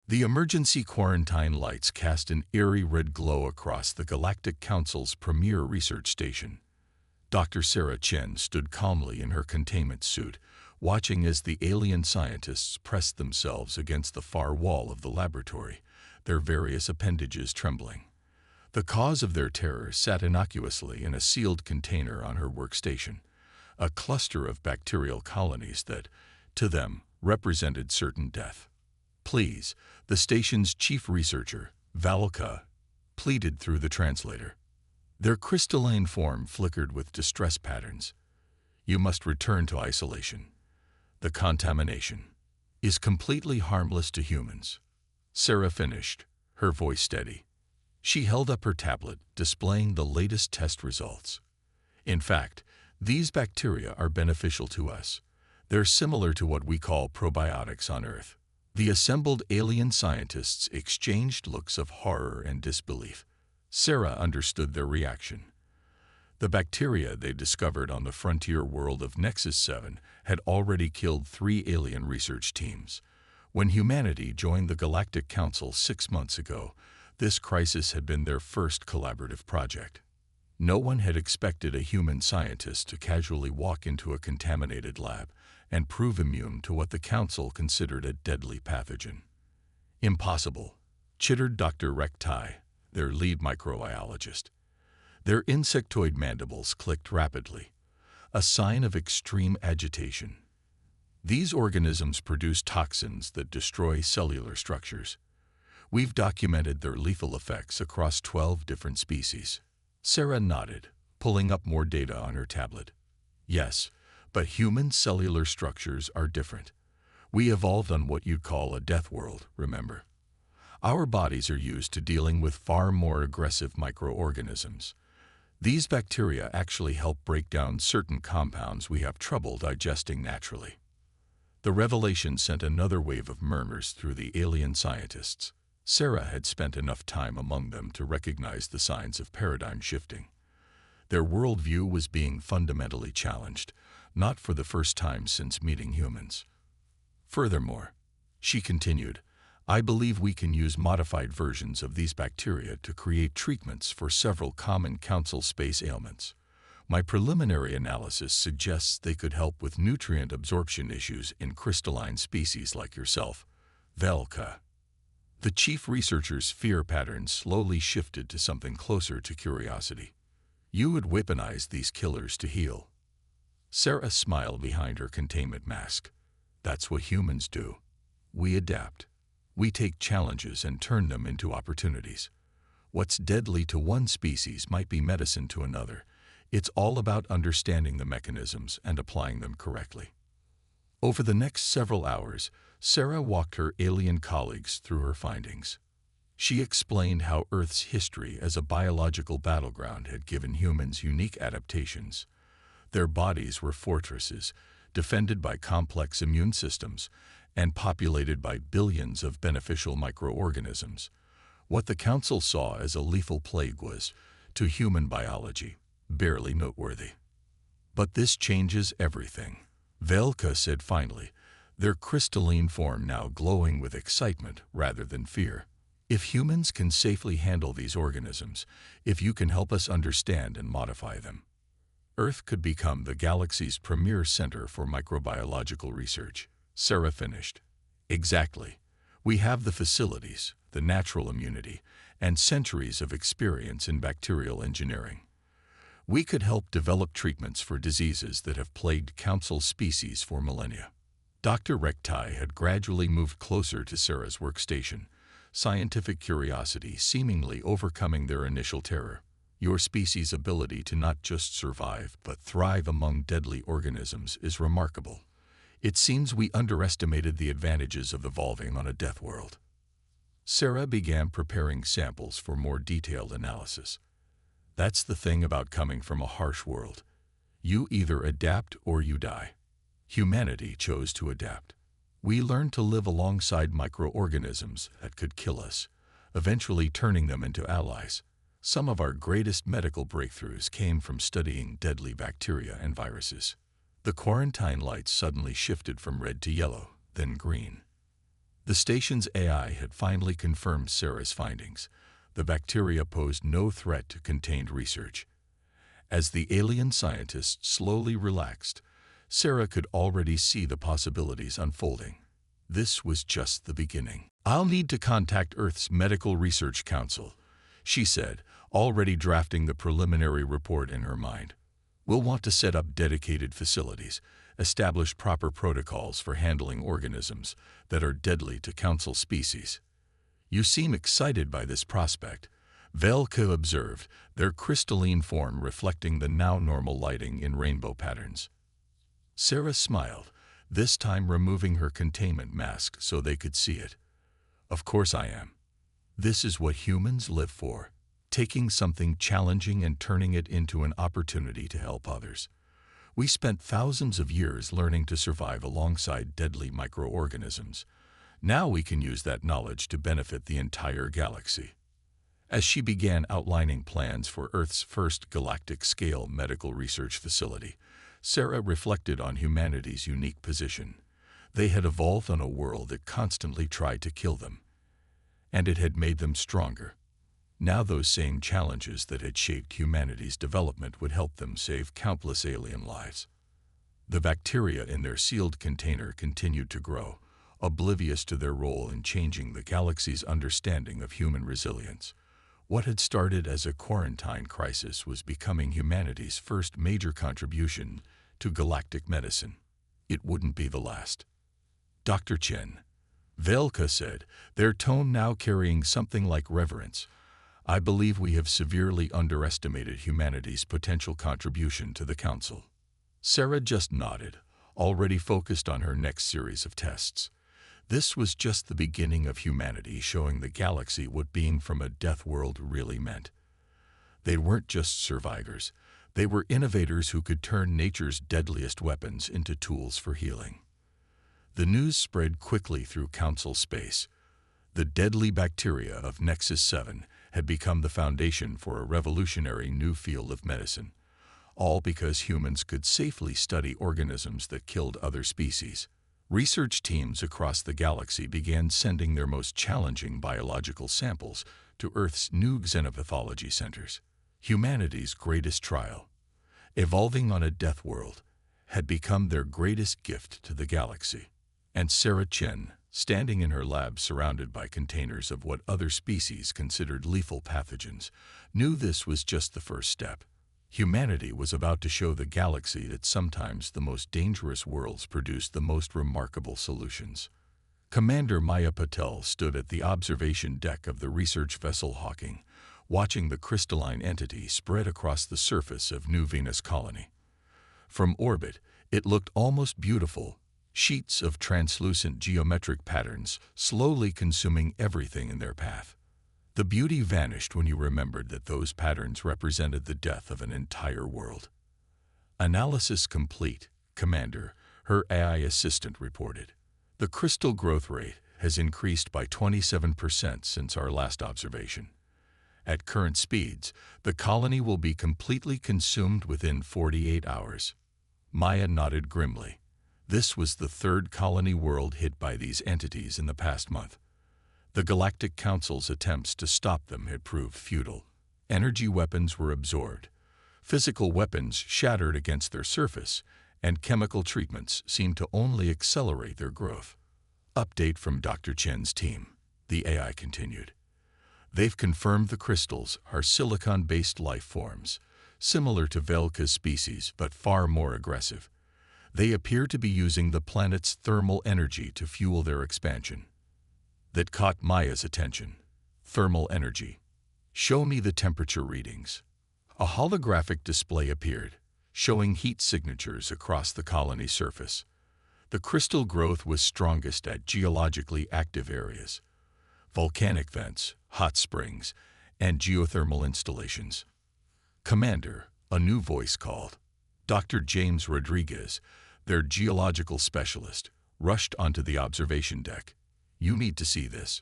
The emergency quarantine lights cast an eerie red glow across the Galactic Council's premier research station. Dr. Sarah Chen stood calmly in her containment suit, watching as the alien scientists pressed themselves against the far wall of the laboratory, their various appendages trembling. The cause of their terror sat innocuously in a sealed container on her workstation, a cluster of bacterial colonies that, to them, represented certain death. "Please," the station's chief researcher, Valka, pleaded through the translator. Their crystalline form flickered with distress patterns. "You must return to isolation. The contamination is completely harmless to humans." Sarah finished, her voice steady. She held up her tablet, displaying the latest test results. "In fact, these bacteria are beneficial to us. They're similar to what we call probiotics on Earth." The assembled alien scientists exchanged looks of horror and disbelief. Sarah understood their reaction. The bacteria they discovered on the frontier world of Nexus 7 had already killed 3 alien research teams. When humanity joined the Galactic Council 6 months ago, this crisis had been their first collaborative project. No one had expected a human scientist to casually walk into a contaminated lab and prove immune to what the Council considered a deadly pathogen. "Impossible," chittered Dr. Rektai, their lead microbiologist. Their insectoid mandibles clicked rapidly, a sign of extreme agitation. "These organisms produce toxins that destroy cellular structures. We've documented their lethal effects across 12 different species." Sarah nodded, pulling up more data on her tablet. "Yes, but human cellular structures are different. We evolved on what you'd call a death world, remember? Our bodies are used to dealing with far more aggressive microorganisms. These bacteria actually help break down certain compounds we have trouble digesting naturally." The revelation sent another wave of murmurs through the alien scientists. Sarah had spent enough time among them to recognize the signs of paradigm shifting. Their worldview was being fundamentally challenged, not for the first time since meeting humans. "Furthermore," she continued, "I believe we can use modified versions of these bacteria to create treatments for several common Council space ailments. My preliminary analysis suggests they could help with nutrient absorption issues in crystalline species like yourself, Velka." The chief researcher's fear pattern slowly shifted to something closer to curiosity. "You would weaponize these killers to heal." Sarah smiled behind her containment mask. "That's what humans do. We adapt. We take challenges and turn them into opportunities. What's deadly to one species might be medicine to another. It's all about understanding the mechanisms and applying them correctly." Over the next several hours, Sarah walked her alien colleagues through her findings. She explained how Earth's history as a biological battleground had given humans unique adaptations. Their bodies were fortresses, defended by complex immune systems, and populated by billions of beneficial microorganisms. What the Council saw as a lethal plague was, to human biology, barely noteworthy. "But this changes everything," Velka said finally, their crystalline form now glowing with excitement rather than fear. "If humans can safely handle these organisms, if you can help us understand and modify them, Earth could become the galaxy's premier center for microbiological research." Sarah finished. "Exactly. We have the facilities, the natural immunity, and centuries of experience in bacterial engineering. We could help develop treatments for diseases that have plagued Council species for millennia." Dr. Rektai had gradually moved closer to Sarah's workstation, scientific curiosity seemingly overcoming their initial terror. "Your species' ability to not just survive but thrive among deadly organisms is remarkable. It seems we underestimated the advantages of evolving on a death world." Sarah began preparing samples for more detailed analysis. "That's the thing about coming from a harsh world. You either adapt or you die. Humanity chose to adapt. We learned to live alongside microorganisms that could kill us, eventually turning them into allies. Some of our greatest medical breakthroughs came from studying deadly bacteria and viruses." The quarantine lights suddenly shifted from red to yellow, then green. The station's AI had finally confirmed Sarah's findings. The bacteria posed no threat to contained research. As the alien scientists slowly relaxed, Sarah could already see the possibilities unfolding. This was just the beginning. "I'll need to contact Earth's Medical Research Council," she said, already drafting the preliminary report in her mind. "We'll want to set up dedicated facilities, establish proper protocols for handling organisms that are deadly to Council species." "You seem excited by this prospect," Velka observed, their crystalline form reflecting the now normal lighting in rainbow patterns. Sarah smiled, this time removing her containment mask so they could see it. "Of course I am. This is what humans live for, taking something challenging and turning it into an opportunity to help others. We spent thousands of years learning to survive alongside deadly microorganisms. Now we can use that knowledge to benefit the entire galaxy." As she began outlining plans for Earth's first galactic-scale medical research facility, Sarah reflected on humanity's unique position. They had evolved on a world that constantly tried to kill them, and it had made them stronger. Now those same challenges that had shaped humanity's development would help them save countless alien lives. The bacteria in their sealed container continued to grow, oblivious to their role in changing the galaxy's understanding of human resilience. What had started as a quarantine crisis was becoming humanity's first major contribution to galactic medicine. It wouldn't be the last. "Dr. Chen," Velka said, their tone now carrying something like reverence, "I believe we have severely underestimated humanity's potential contribution to the Council." Sarah just nodded, already focused on her next series of tests. This was just the beginning of humanity showing the galaxy what being from a death world really meant. They weren't just survivors. They were innovators who could turn nature's deadliest weapons into tools for healing. The news spread quickly through Council space. The deadly bacteria of Nexus 7 had become the foundation for a revolutionary new field of medicine, all because humans could safely study organisms that killed other species. Research teams across the galaxy began sending their most challenging biological samples to Earth's new xenopathology centers. Humanity's greatest trial, evolving on a death world, had become their greatest gift to the galaxy. And Sarah Chen, standing in her lab surrounded by containers of what other species considered lethal pathogens, knew this was just the first step. Humanity was about to show the galaxy that sometimes the most dangerous worlds produce the most remarkable solutions. Commander Maya Patel stood at the observation deck of the research vessel Hawking, watching the crystalline entity spread across the surface of New Venus colony. From orbit, it looked almost beautiful, sheets of translucent geometric patterns slowly consuming everything in their path. The beauty vanished when you remembered that those patterns represented the death of an entire world. "Analysis complete, Commander," her AI assistant reported. "The crystal growth rate has increased by 27% since our last observation. At current speeds, the colony will be completely consumed within 48 hours. Maya nodded grimly. This was the third colony world hit by these entities in the past month. The Galactic Council's attempts to stop them had proved futile. Energy weapons were absorbed, physical weapons shattered against their surface, and chemical treatments seemed to only accelerate their growth. Update from Dr. Chen's team, the AI continued. They've confirmed the crystals are silicon-based life forms, similar to Velka's species but far more aggressive. They appear to be using the planet's thermal energy to fuel their expansion. That caught Maya's attention. Thermal energy. "Show me the temperature readings." A holographic display appeared, showing heat signatures across the colony surface. The crystal growth was strongest at geologically active areas, volcanic vents, hot springs, and geothermal installations. "Commander," a new voice called. Dr. James Rodriguez, their geological specialist, rushed onto the observation deck. "You need to see this.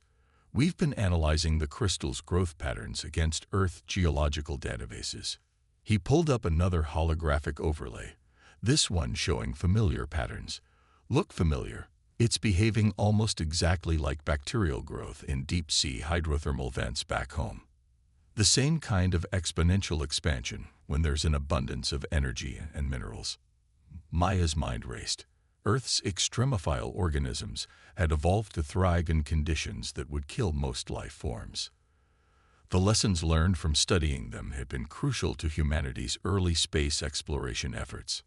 We've been analyzing the crystal's growth patterns against Earth geological databases." He pulled up another holographic overlay, this one showing familiar patterns. "Look familiar?" It's behaving almost exactly like bacterial growth in deep-sea hydrothermal vents back home. The same kind of exponential expansion when there's an abundance of energy and minerals. Maya's mind raced. Earth's extremophile organisms had evolved to thrive in conditions that would kill most life forms. The lessons learned from studying them had been crucial to humanity's early space exploration efforts.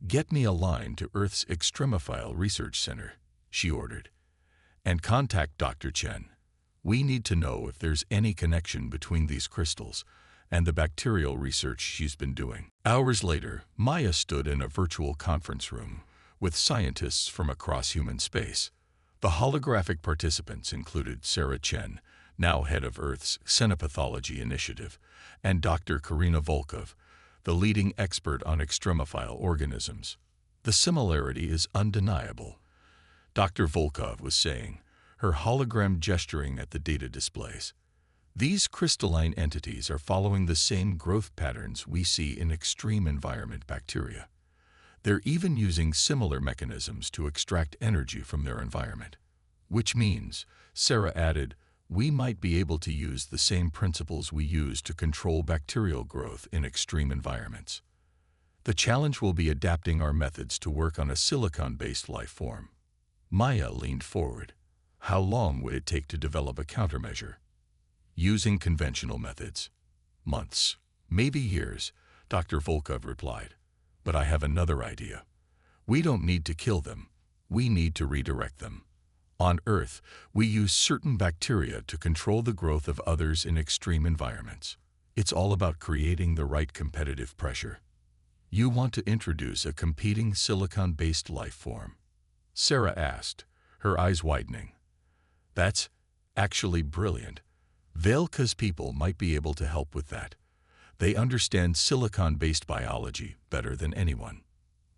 "Get me a line to Earth's Extremophile Research Center," she ordered, "and contact Dr. Chen. We need to know if there's any connection between these crystals and the bacterial research she's been doing." Hours later, Maya stood in a virtual conference room with scientists from across human space. The holographic participants included Sarah Chen, now head of Earth's Xenopathology Initiative, and Dr. Karina Volkov, the leading expert on extremophile organisms. "The similarity is undeniable," Dr. Volkov was saying, her hologram gesturing at the data displays. "These crystalline entities are following the same growth patterns we see in extreme environment bacteria. They're even using similar mechanisms to extract energy from their environment. Which means," Sarah added, "we might be able to use the same principles we use to control bacterial growth in extreme environments. The challenge will be adapting our methods to work on a silicon-based life form." Maya leaned forward. "How long would it take to develop a countermeasure?" "Using conventional methods. Months, maybe years," Dr. Volkov replied. "But I have another idea. We don't need to kill them. We need to redirect them. On Earth, we use certain bacteria to control the growth of others in extreme environments. It's all about creating the right competitive pressure." "You want to introduce a competing silicon-based life form?" Sarah asked, her eyes widening. "That's actually brilliant. Velka's people might be able to help with that. They understand silicon-based biology better than anyone."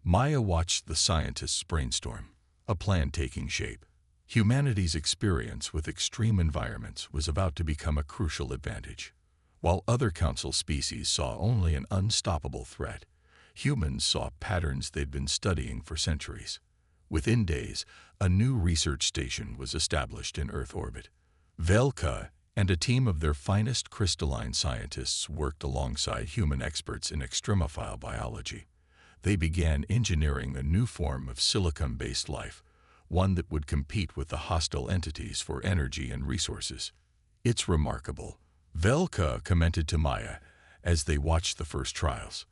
Maya watched the scientists brainstorm, a plan taking shape. Humanity's experience with extreme environments was about to become a crucial advantage. While other council species saw only an unstoppable threat, humans saw patterns they'd been studying for centuries. Within days, a new research station was established in Earth orbit. Velka and a team of their finest crystalline scientists worked alongside human experts in extremophile biology. They began engineering a new form of silicon-based life, one that would compete with the hostile entities for energy and resources. "It's remarkable," Velka commented to Maya as they watched the first trials.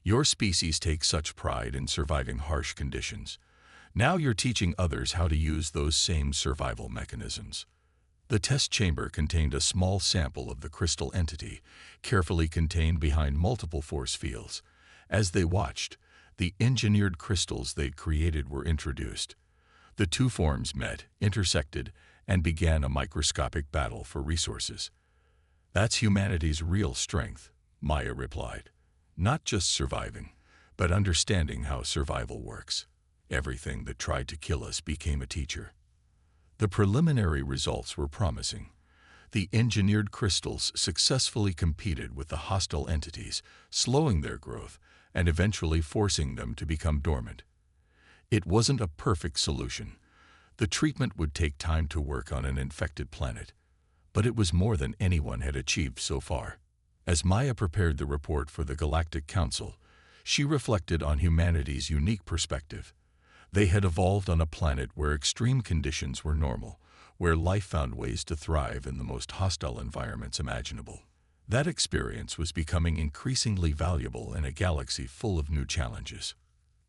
"Your species takes such pride in surviving harsh conditions. Now you're teaching others how to use those same survival mechanisms." The test chamber contained a small sample of the crystal entity, carefully contained behind multiple force fields. As they watched, the engineered crystals they'd created were introduced. The two forms met, intersected, and began a microscopic battle for resources. "That's humanity's real strength," Maya replied. "Not just surviving, but understanding how survival works. Everything that tried to kill us became a teacher." The preliminary results were promising. The engineered crystals successfully competed with the hostile entities, slowing their growth and eventually forcing them to become dormant. It wasn't a perfect solution. The treatment would take time to work on an infected planet, but it was more than anyone had achieved so far. As Maya prepared the report for the Galactic Council, she reflected on humanity's unique perspective. They had evolved on a planet where extreme conditions were normal, where life found ways to thrive in the most hostile environments imaginable. That experience was becoming increasingly valuable in a galaxy full of new challenges.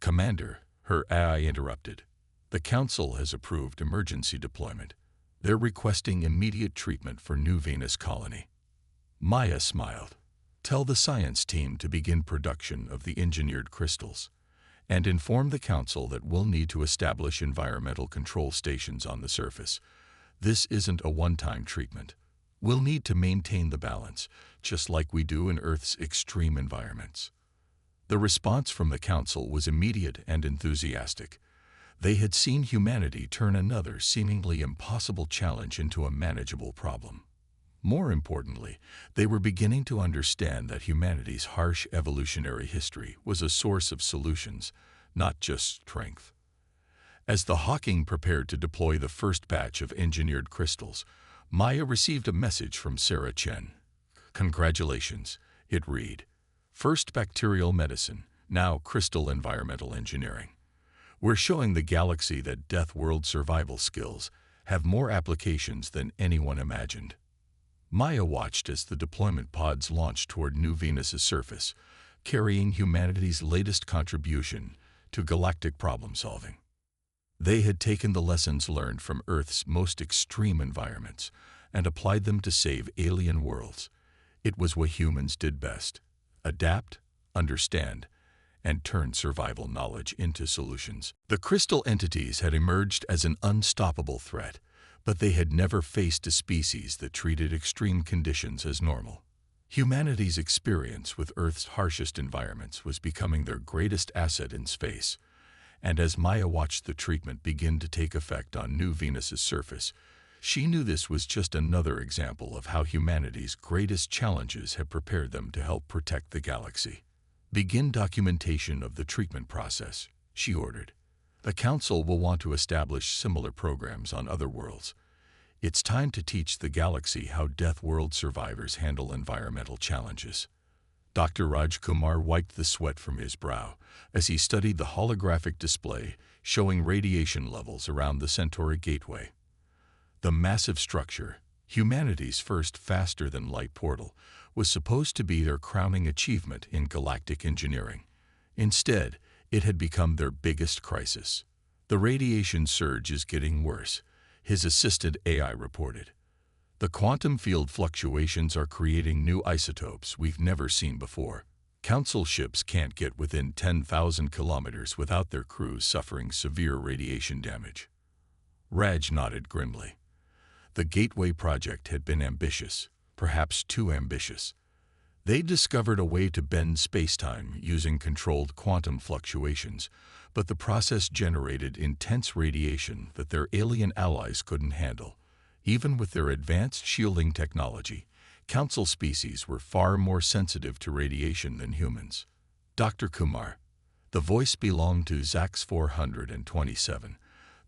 "Commander," her AI interrupted, "the Council has approved emergency deployment. They're requesting immediate treatment for new Venus colony." Maya smiled. "Tell the science team to begin production of the engineered crystals, and inform the Council that we'll need to establish environmental control stations on the surface. This isn't a one-time treatment. We'll need to maintain the balance, just like we do in Earth's extreme environments." The response from the Council was immediate and enthusiastic. They had seen humanity turn another seemingly impossible challenge into a manageable problem. More importantly, they were beginning to understand that humanity's harsh evolutionary history was a source of solutions, not just strength. As the Hawking prepared to deploy the first batch of engineered crystals, Maya received a message from Sarah Chen. "Congratulations," it read. "First bacterial medicine, now crystal environmental engineering. We're showing the galaxy that Death World survival skills have more applications than anyone imagined." Maya watched as the deployment pods launched toward New Venus's surface, carrying humanity's latest contribution to galactic problem-solving. They had taken the lessons learned from Earth's most extreme environments and applied them to save alien worlds. It was what humans did best: adapt, understand, and turn survival knowledge into solutions. The crystal entities had emerged as an unstoppable threat, but they had never faced a species that treated extreme conditions as normal. Humanity's experience with Earth's harshest environments was becoming their greatest asset in space, and as Maya watched the treatment begin to take effect on New Venus's surface, she knew this was just another example of how humanity's greatest challenges had prepared them to help protect the galaxy. "Begin documentation of the treatment process," she ordered. "The Council will want to establish similar programs on other worlds. It's time to teach the galaxy how Death World survivors handle environmental challenges." Dr. Raj Kumar wiped the sweat from his brow as he studied the holographic display showing radiation levels around the Centauri Gateway. The massive structure, humanity's first faster-than-light portal, was supposed to be their crowning achievement in galactic engineering. Instead, it had become their biggest crisis. "The radiation surge is getting worse," his assistant AI reported. "The quantum field fluctuations are creating new isotopes we've never seen before. Council ships can't get within 10,000 kilometers without their crews suffering severe radiation damage." Raj nodded grimly. The Gateway project had been ambitious, perhaps too ambitious. They discovered a way to bend spacetime using controlled quantum fluctuations, but the process generated intense radiation that their alien allies couldn't handle. Even with their advanced shielding technology, Council species were far more sensitive to radiation than humans. "Dr. Kumar," the voice belonged to Zax 427,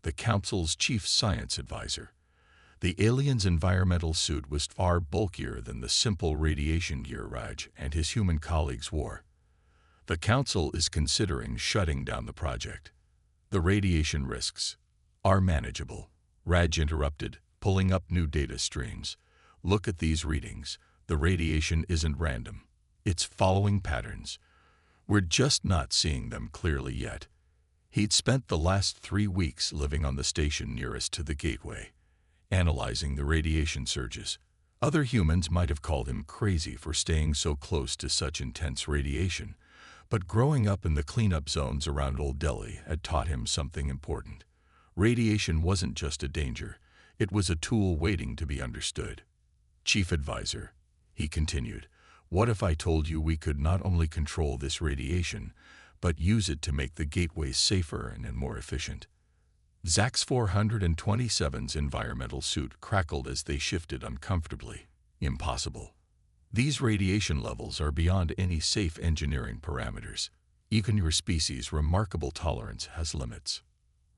the Council's chief science advisor. The alien's environmental suit was far bulkier than the simple radiation gear Raj and his human colleagues wore. "The Council is considering shutting down the project. The radiation risks are manageable," Raj interrupted, pulling up new data streams. "Look at these readings. The radiation isn't random. It's following patterns. We're just not seeing them clearly yet." He'd spent the last 3 weeks living on the station nearest to the Gateway, analyzing the radiation surges. Other humans might have called him crazy for staying so close to such intense radiation, but growing up in the cleanup zones around Old Delhi had taught him something important. Radiation wasn't just a danger. It was a tool waiting to be understood. "Chief Advisor," he continued, "what if I told you we could not only control this radiation, but use it to make the gateways safer and more efficient?" Zax 427's environmental suit crackled as they shifted uncomfortably. "Impossible. These radiation levels are beyond any safe engineering parameters. Even your species' remarkable tolerance has limits."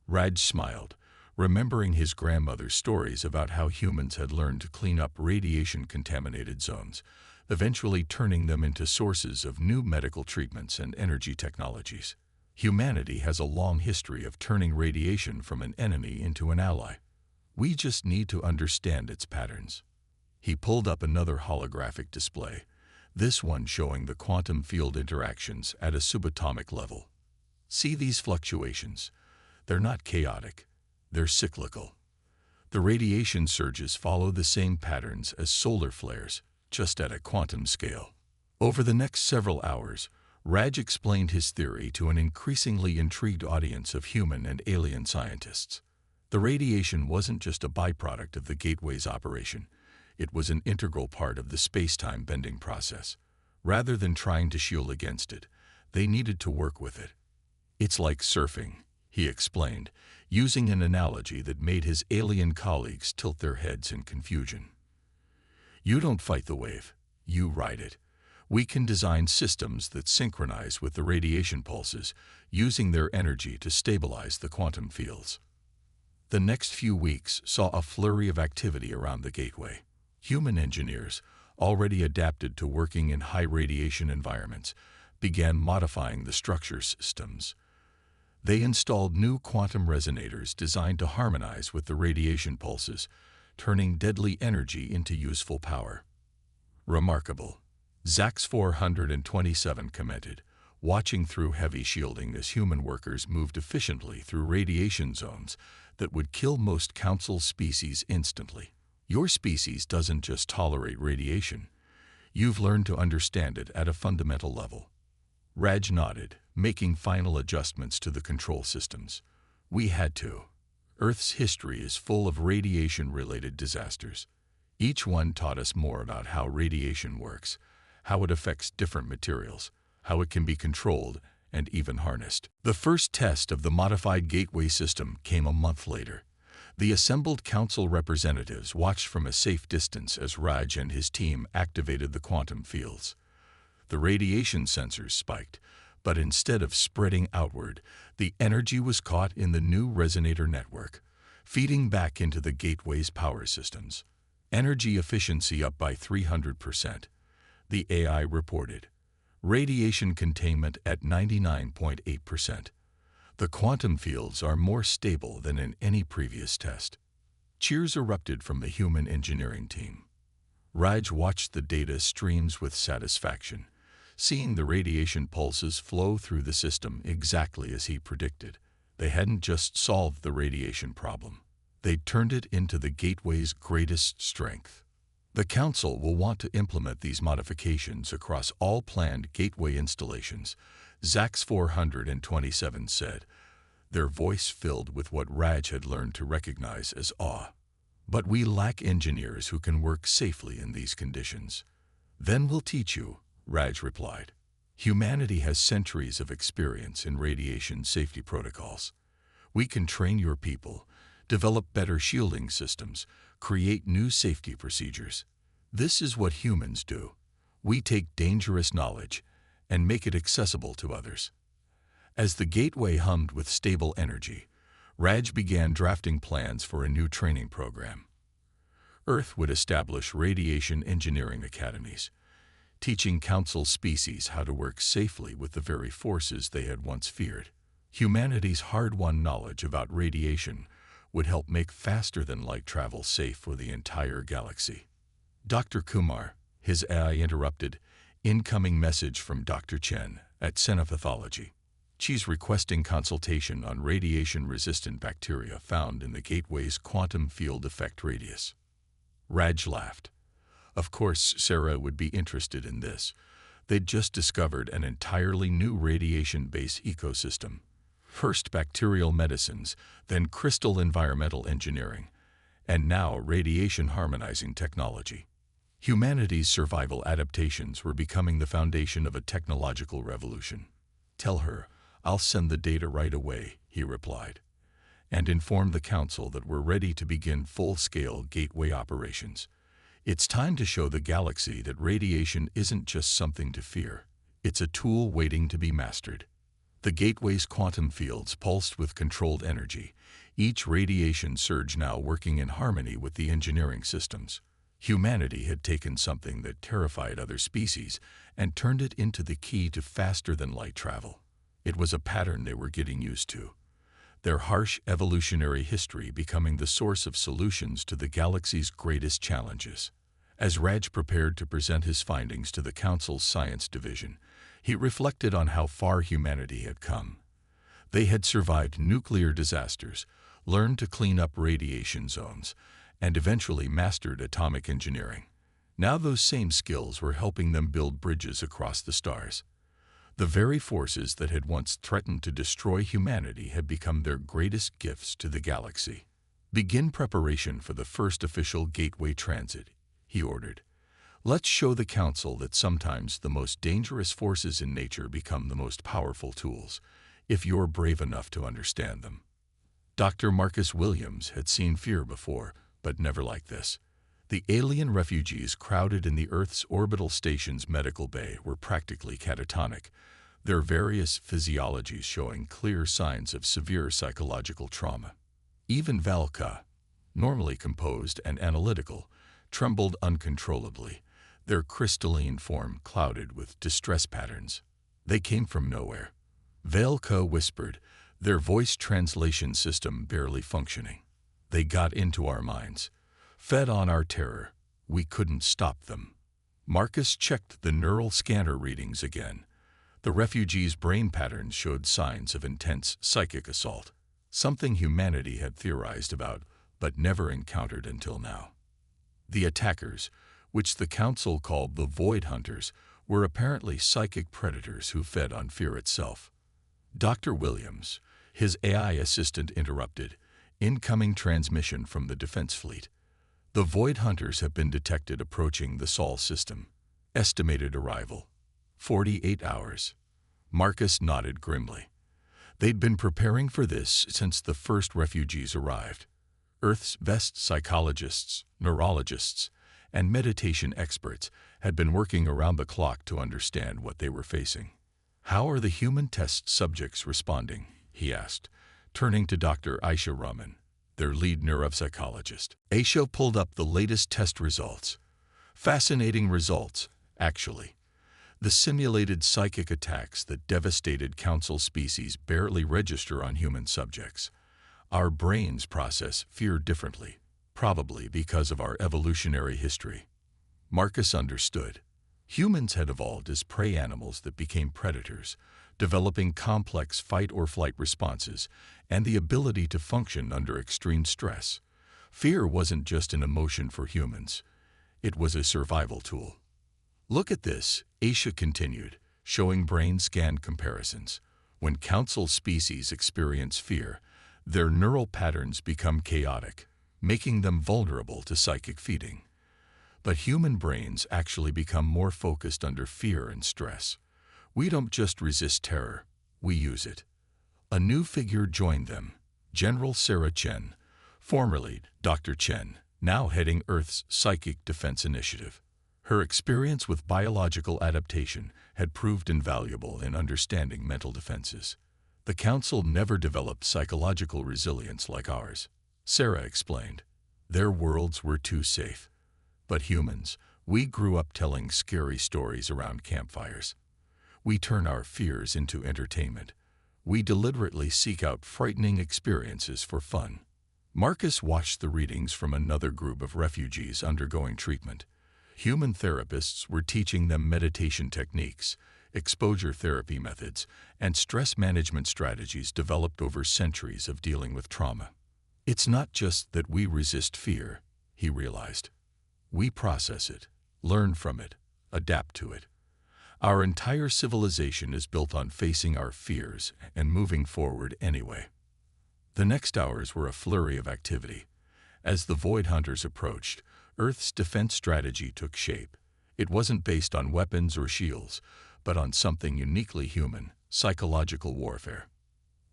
Raj smiled, remembering his grandmother's stories about how humans had learned to clean up radiation-contaminated zones, eventually turning them into sources of new medical treatments and energy technologies. Humanity has a long history of turning radiation from an enemy into an ally. We just need to understand its patterns. He pulled up another holographic display, this one showing the quantum field interactions at a subatomic level. "See these fluctuations? They're not chaotic. They're cyclical. The radiation surges follow the same patterns as solar flares, just at a quantum scale." Over the next several hours, Raj explained his theory to an increasingly intrigued audience of human and alien scientists. The radiation wasn't just a byproduct of the Gateway's operation. It was an integral part of the space-time bending process. Rather than trying to shield against it, they needed to work with it. "It's like surfing," he explained, using an analogy that made his alien colleagues tilt their heads in confusion. "You don't fight the wave, you ride it. We can design systems that synchronize with the radiation pulses, using their energy to stabilize the quantum fields." The next few weeks saw a flurry of activity around the gateway. Human engineers, already adapted to working in high radiation environments, began modifying the structure systems. They installed new quantum resonators designed to harmonize with the radiation pulses, turning deadly energy into useful power. Remarkable, Zax 427 commented, watching through heavy shielding as human workers moved efficiently through radiation zones that would kill most council species instantly. Your species doesn't just tolerate radiation. You've learned to understand it at a fundamental level. Raj nodded, making final adjustments to the control systems. We had to. Earth's history is full of radiation-related disasters. Each one taught us more about how radiation works, how it affects different materials, how it can be controlled and even harnessed. The first test of the modified gateway system came a month later. The assembled council representatives watched from a safe distance as Raj and his team activated the quantum fields. The radiation sensors spiked, but instead of spreading outward, the energy was caught in the new resonator network, feeding back into the gateway's power systems. Energy efficiency up by 300%, the AI reported. Radiation containment at 99.8%. The quantum fields are more stable than in any previous test. Cheers erupted from the human engineering team. Raj watched the data streams with satisfaction, seeing the radiation pulses flow through the system exactly as he predicted. They hadn't just solved the radiation problem. They'd turned it into the gateway's greatest strength. The Council will want to implement these modifications across all planned gateway installations, Zax 427 said, their voice filled with what Raj had learned to recognize as awe. But we lack engineers who can work safely in these conditions. Then we'll teach you, Raj replied. Humanity has centuries of experience in radiation safety protocols. We can train your people, develop better shielding systems, create new safety procedures. This is what humans do. We take dangerous knowledge and make it accessible to others. As the gateway hummed with stable energy, Raj began drafting plans for a new training program. Earth would establish radiation engineering academies, teaching council species how to work safely with the very forces they had once feared. Humanity's hard-won knowledge about radiation would help make faster-than-light travel safe for the entire galaxy. Dr. Kumar, his AI interrupted, incoming message from Dr. Chen at Xenopathology. She's requesting consultation on radiation-resistant bacteria found in the gateway's quantum field effect radius. Raj laughed. Of course, Sarah would be interested in this. They'd just discovered an entirely new radiation-based ecosystem. First bacterial medicines, then crystal environmental engineering, and now radiation harmonizing technology. Humanity's survival adaptations were becoming the foundation of a technological revolution. Tell her, I'll send the data right away, he replied, and informed the Council that we're ready to begin full-scale gateway operations. It's time to show the galaxy that radiation isn't just something to fear. It's a tool waiting to be mastered. The gateway's quantum fields pulsed with controlled energy, each radiation surge now working in harmony with the engineering systems. Humanity had taken something that terrified other species and turned it into the key to faster-than-light travel. It was a pattern they were getting used to, their harsh evolutionary history becoming the source of solutions to the galaxy's greatest challenges. As Raj prepared to present his findings to the Council's Science Division, he reflected on how far humanity had come. They had survived nuclear disasters, learned to clean up radiation zones, and eventually mastered atomic engineering. Now those same skills were helping them build bridges across the stars. The very forces that had once threatened to destroy humanity had become their greatest gifts to the galaxy. Begin preparation for the first official gateway transit, he ordered. Let's show the Council that sometimes the most dangerous forces in nature become the most powerful tools, if you're brave enough to understand them. Dr. Marcus Williams had seen fear before, but never like this. The alien refugees crowded in the Earth's orbital station's medical bay were practically catatonic, their various physiologies showing clear signs of severe psychological trauma. Even Valka, normally composed and analytical, trembled uncontrollably, their crystalline form clouded with distress patterns. They came from nowhere. Valka whispered, their voice translation system barely functioning. They got into our minds, fed on our terror. We couldn't stop them. Marcus checked the neural scanner readings again. The refugees' brain patterns showed signs of intense psychic assault, something humanity had theorized about but never encountered until now. The attackers, which the Council called the Void Hunters, were apparently psychic predators who fed on fear itself. Dr. Williams, his AI assistant, interrupted. Incoming transmission from the defense fleet. The Void Hunters have been detected approaching the Sol system. Estimated arrival: 48 hours. Marcus nodded grimly. They'd been preparing for this since the first refugees arrived. Earth's best psychologists, neurologists, and meditation experts had been working around the clock to understand what they were facing. How are the human test subjects responding? He asked, turning to Dr. Aisha Rahman, their lead neuropsychologist. Aisha pulled up the latest test results. Fascinating results, actually. The simulated psychic attacks that devastated Council species barely register on human subjects. Our brains process fear differently, probably because of our evolutionary history. Marcus understood. Humans had evolved as prey animals that became predators, developing complex fight-or-flight responses and the ability to function under extreme stress. Fear wasn't just an emotion for humans. It was a survival tool. Look at this, Aisha continued, showing brain scan comparisons. When Council species experience fear, their neural patterns become chaotic, making them vulnerable to psychic feeding. But human brains actually become more focused under fear and stress. We don't just resist terror, we use it. A new figure joined them, General Sarah Chen, formerly Dr. Chen, now heading Earth's Psychic Defense Initiative. Her experience with biological adaptation had proved invaluable in understanding mental defenses. The Council never developed psychological resilience like ours, Sarah explained. Their worlds were too safe. But humans, we grew up telling scary stories around campfires. We turn our fears into entertainment. We deliberately seek out frightening experiences for fun. Marcus watched the readings from another group of refugees undergoing treatment. Human therapists were teaching them meditation techniques, exposure therapy methods, and stress management strategies developed over centuries of dealing with trauma. It's not just that we resist fear, he realized. We process it, learn from it, adapt to it. Our entire civilization is built on facing our fears and moving forward anyway. The next hours were a flurry of activity. As the Void Hunters approached, Earth's defense strategy took shape. It wasn't based on weapons or shields, but on something uniquely human: psychological warfare.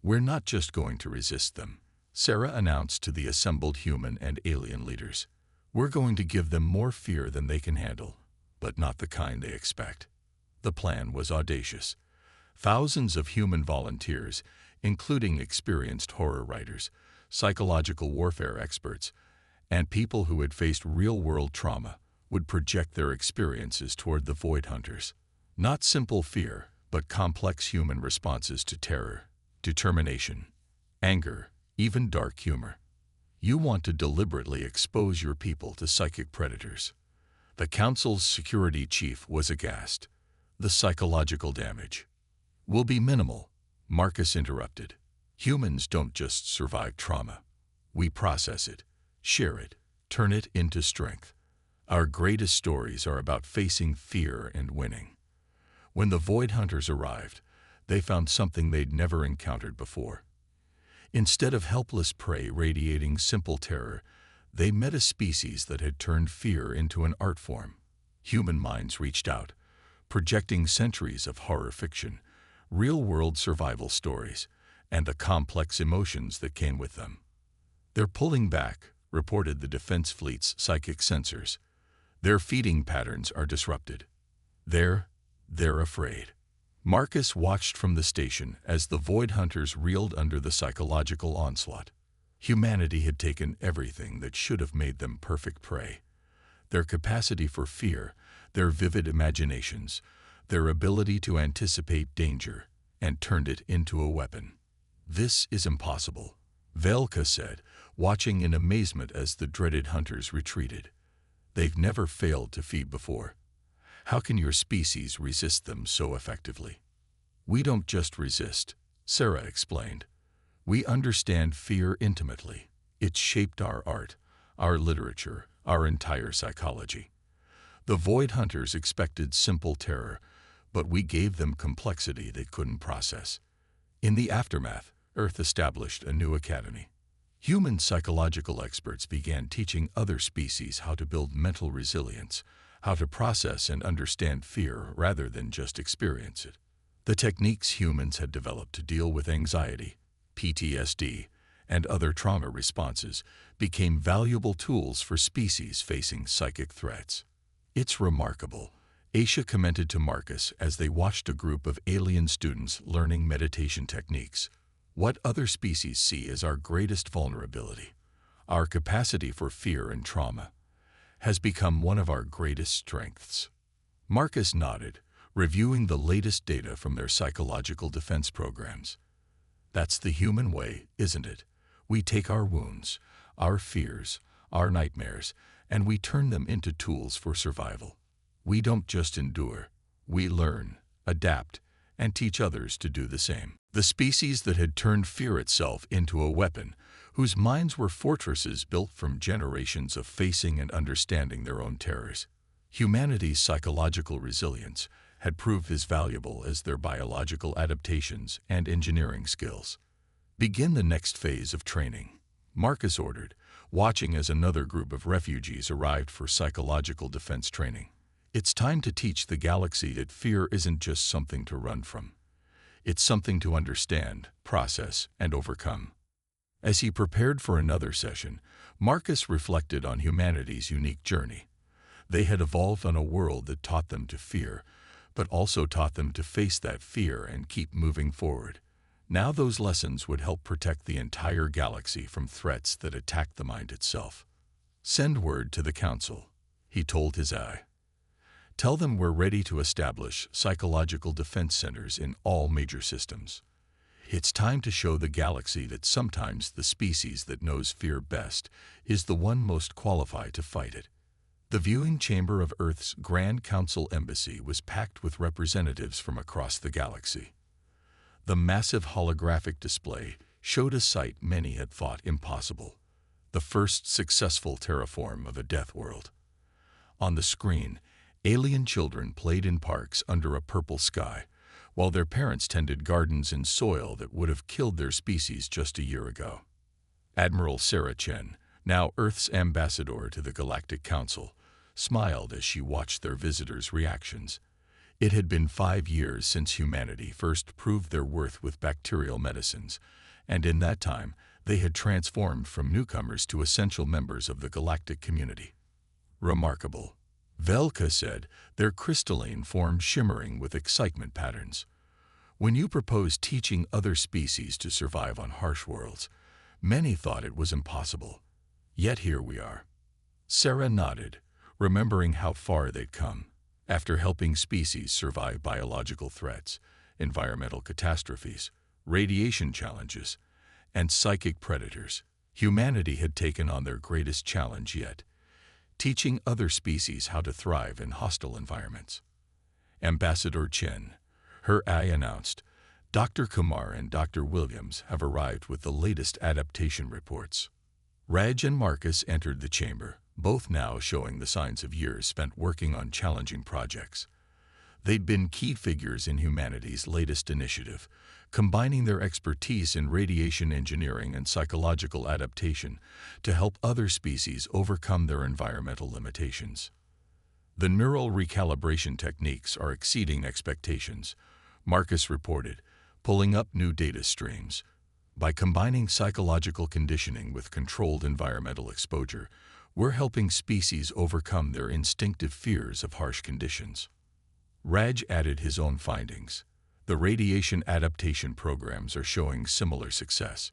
We're not just going to resist them, Sarah announced to the assembled human and alien leaders. We're going to give them more fear than they can handle, but not the kind they expect. The plan was audacious. Thousands of human volunteers, including experienced horror writers, psychological warfare experts, and people who had faced real-world trauma, would project their experiences toward the Void Hunters. Not simple fear, but complex human responses to terror, determination, anger, even dark humor. You want to deliberately expose your people to psychic predators. The Council's security chief was aghast. The psychological damage will be minimal, Marcus interrupted. Humans don't just survive trauma. We process it, share it, turn it into strength. Our greatest stories are about facing fear and winning. When the Void Hunters arrived, they found something they'd never encountered before. Instead of helpless prey radiating simple terror, they met a species that had turned fear into an art form. Human minds reached out, projecting centuries of horror fiction, real-world survival stories, and the complex emotions that came with them. They're pulling back, reported the Defense Fleet's psychic sensors. Their feeding patterns are disrupted. They're afraid. Marcus watched from the station as the Void Hunters reeled under the psychological onslaught. Humanity had taken everything that should have made them perfect prey: their capacity for fear, their vivid imaginations, their ability to anticipate danger, and turned it into a weapon. "This is impossible," Velka said, watching in amazement as the dreaded hunters retreated. "They've never failed to feed before. How can your species resist them so effectively?" "We don't just resist," Sarah explained. "We understand fear intimately. It's shaped our art, our literature, our entire psychology. The Void Hunters expected simple terror, but we gave them complexity they couldn't process." In the aftermath, Earth established a new academy. Human psychological experts began teaching other species how to build mental resilience, how to process and understand fear rather than just experience it. The techniques humans had developed to deal with anxiety, PTSD, and other trauma responses became valuable tools for species facing psychic threats. "It's remarkable," Aisha commented to Marcus as they watched a group of alien students learning meditation techniques. "What other species see as our greatest vulnerability, our capacity for fear and trauma, has become one of our greatest strengths." Marcus nodded, reviewing the latest data from their psychological defense programs. "That's the human way, isn't it? We take our wounds, our fears, our nightmares, and we turn them into tools for survival. We don't just endure, we learn, adapt, and teach others to do the same." The species that had turned fear itself into a weapon, whose minds were fortresses built from generations of facing and understanding their own terrors. Humanity's psychological resilience had proved as valuable as their biological adaptations and engineering skills. "Begin the next phase of training," Marcus ordered, watching as another group of refugees arrived for psychological defense training. "It's time to teach the galaxy that fear isn't just something to run from. It's something to understand, process, and overcome." As he prepared for another session, Marcus reflected on humanity's unique journey. They had evolved on a world that taught them to fear, but also taught them to face that fear and keep moving forward. Now those lessons would help protect the entire galaxy from threats that attack the mind itself. "Send word to the Council," he told his eye. "Tell them we're ready to establish psychological defense centers in all major systems. It's time to show the galaxy that sometimes the species that knows fear best is the one most qualified to fight it." The viewing chamber of Earth's Grand Council Embassy was packed with representatives from across the galaxy. The massive holographic display showed a sight many had thought impossible: the first successful terraform of a death world. On the screen, alien children played in parks under a purple sky, while their parents tended gardens in soil that would have killed their species just a year ago. Admiral Sarah Chen, now Earth's ambassador to the Galactic Council, smiled as she watched their visitors' reactions. It had been 5 years since humanity first proved their worth with bacterial medicines, and in that time they had transformed from newcomers to essential members of the galactic community. "Remarkable," Velka said, their crystalline form shimmering with excitement patterns. "When you proposed teaching other species to survive on harsh worlds, many thought it was impossible. Yet here we are." Sarah nodded, remembering how far they'd come. After helping species survive biological threats, environmental catastrophes, radiation challenges, and psychic predators, humanity had taken on their greatest challenge yet: teaching other species how to thrive in hostile environments. Ambassador Chen, her eye announced, "Dr. Kumar and Dr. Williams have arrived with the latest adaptation reports." Raj and Marcus entered the chamber, both now showing the signs of years spent working on challenging projects. They'd been key figures in humanity's latest initiative, combining their expertise in radiation engineering and psychological adaptation to help other species overcome their environmental limitations. "The neural recalibration techniques are exceeding expectations," Marcus reported, pulling up new data streams. "By combining psychological conditioning with controlled environmental exposure, we're helping species overcome their instinctive fears of harsh conditions." Raj added his own findings. "The radiation adaptation programs are showing similar success.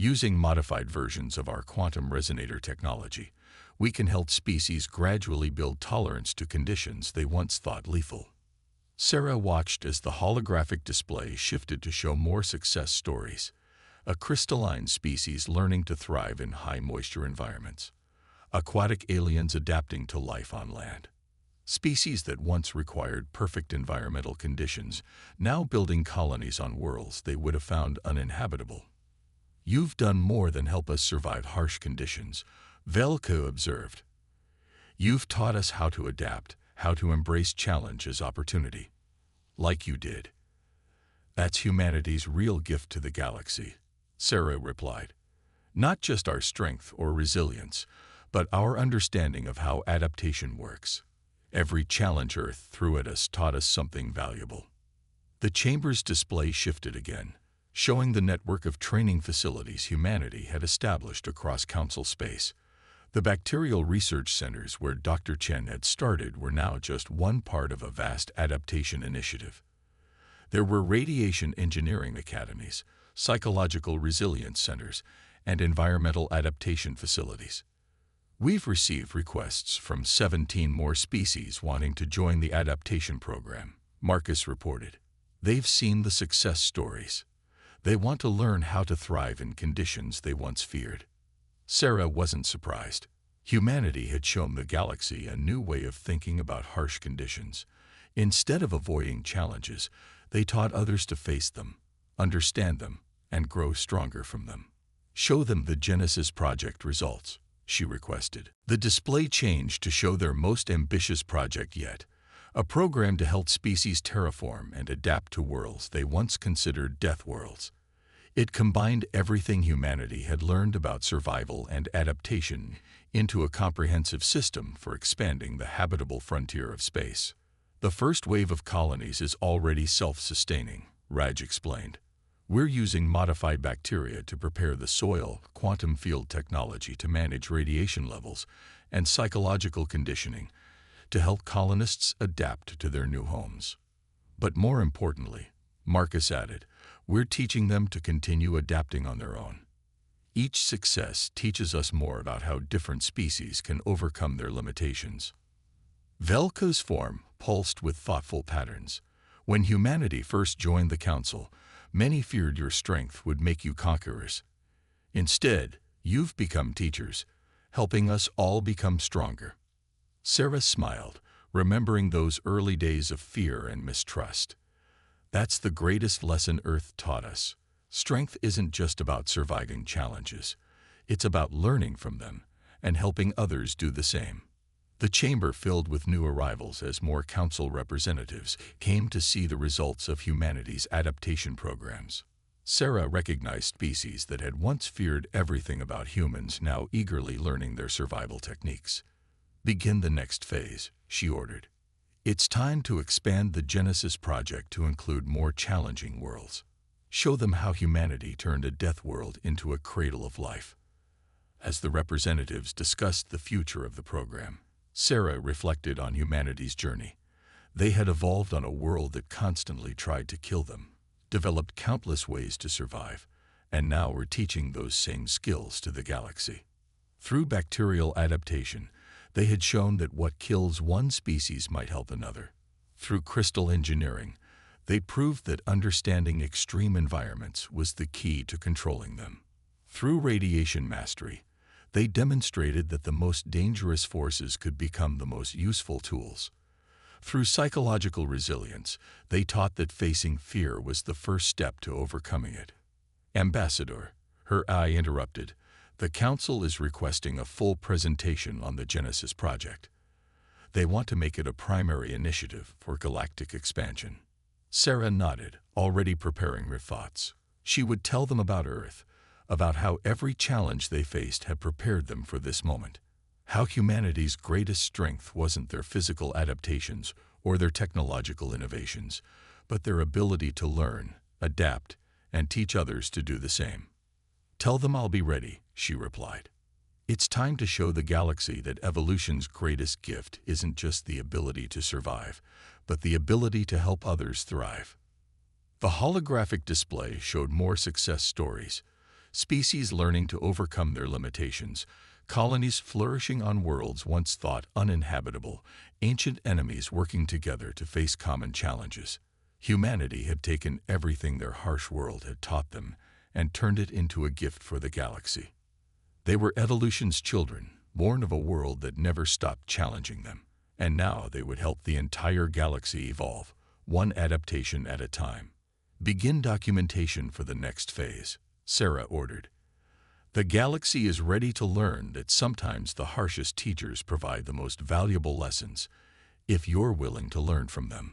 Using modified versions of our quantum resonator technology, we can help species gradually build tolerance to conditions they once thought lethal. Sarah watched as the holographic display shifted to show more success stories. A crystalline species learning to thrive in high-moisture environments. Aquatic aliens adapting to life on land. Species that once required perfect environmental conditions, now building colonies on worlds they would have found uninhabitable. "You've done more than help us survive harsh conditions," Velko observed. "You've taught us how to adapt, how to embrace challenge as opportunity. Like you did. That's humanity's real gift to the galaxy," Sarah replied. "Not just our strength or resilience, but our understanding of how adaptation works. Every challenge Earth threw at us taught us something valuable." The chamber's display shifted again, showing the network of training facilities humanity had established across Council space. The bacterial research centers where Dr. Chen had started were now just one part of a vast adaptation initiative. There were radiation engineering academies, psychological resilience centers, and environmental adaptation facilities. "We've received requests from 17 more species wanting to join the adaptation program," Marcus reported. "They've seen the success stories. They want to learn how to thrive in conditions they once feared." Sarah wasn't surprised. Humanity had shown the galaxy a new way of thinking about harsh conditions. Instead of avoiding challenges, they taught others to face them, understand them, and grow stronger from them. "Show them the Genesis Project results," she requested. The display changed to show their most ambitious project yet, a program to help species terraform and adapt to worlds they once considered death worlds. It combined everything humanity had learned about survival and adaptation into a comprehensive system for expanding the habitable frontier of space. "The first wave of colonies is already self-sustaining," Raj explained. "We're using modified bacteria to prepare the soil, quantum field technology to manage radiation levels, and psychological conditioning to help colonists adapt to their new homes. But more importantly," Marcus added, "we're teaching them to continue adapting on their own. Each success teaches us more about how different species can overcome their limitations." Velko's form pulsed with thoughtful patterns. "When humanity first joined the Council, many feared your strength would make you conquerors. Instead, you've become teachers, helping us all become stronger." Sarah smiled, remembering those early days of fear and mistrust. "That's the greatest lesson Earth taught us. Strength isn't just about surviving challenges. It's about learning from them and helping others do the same." The chamber filled with new arrivals as more Council representatives came to see the results of humanity's adaptation programs. Sarah recognized species that had once feared everything about humans now eagerly learning their survival techniques. "Begin the next phase," she ordered. "It's time to expand the Genesis Project to include more challenging worlds. Show them how humanity turned a death world into a cradle of life." As the representatives discussed the future of the program, Sarah reflected on humanity's journey. They had evolved on a world that constantly tried to kill them, developed countless ways to survive, and now were teaching those same skills to the galaxy. Through bacterial adaptation, they had shown that what kills one species might help another. Through crystal engineering, they proved that understanding extreme environments was the key to controlling them. Through radiation mastery, they demonstrated that the most dangerous forces could become the most useful tools. Through psychological resilience, they taught that facing fear was the first step to overcoming it. "Ambassador," her eye interrupted, "the Council is requesting a full presentation on the Genesis Project. They want to make it a primary initiative for galactic expansion." Sarah nodded, already preparing her thoughts. She would tell them about Earth, about how every challenge they faced had prepared them for this moment. How humanity's greatest strength wasn't their physical adaptations or their technological innovations, but their ability to learn, adapt, and teach others to do the same. "Tell them I'll be ready," she replied. "It's time to show the galaxy that evolution's greatest gift isn't just the ability to survive, but the ability to help others thrive." The holographic display showed more success stories. species learning to overcome their limitations, colonies flourishing on worlds once thought uninhabitable, ancient enemies working together to face common challenges. Humanity had taken everything their harsh world had taught them and turned it into a gift for the galaxy. They were evolution's children, born of a world that never stopped challenging them. And now they would help the entire galaxy evolve, one adaptation at a time. "Begin documentation for the next phase," Sarah ordered. "The galaxy is ready to learn that sometimes the harshest teachers provide the most valuable lessons, if you're willing to learn from them."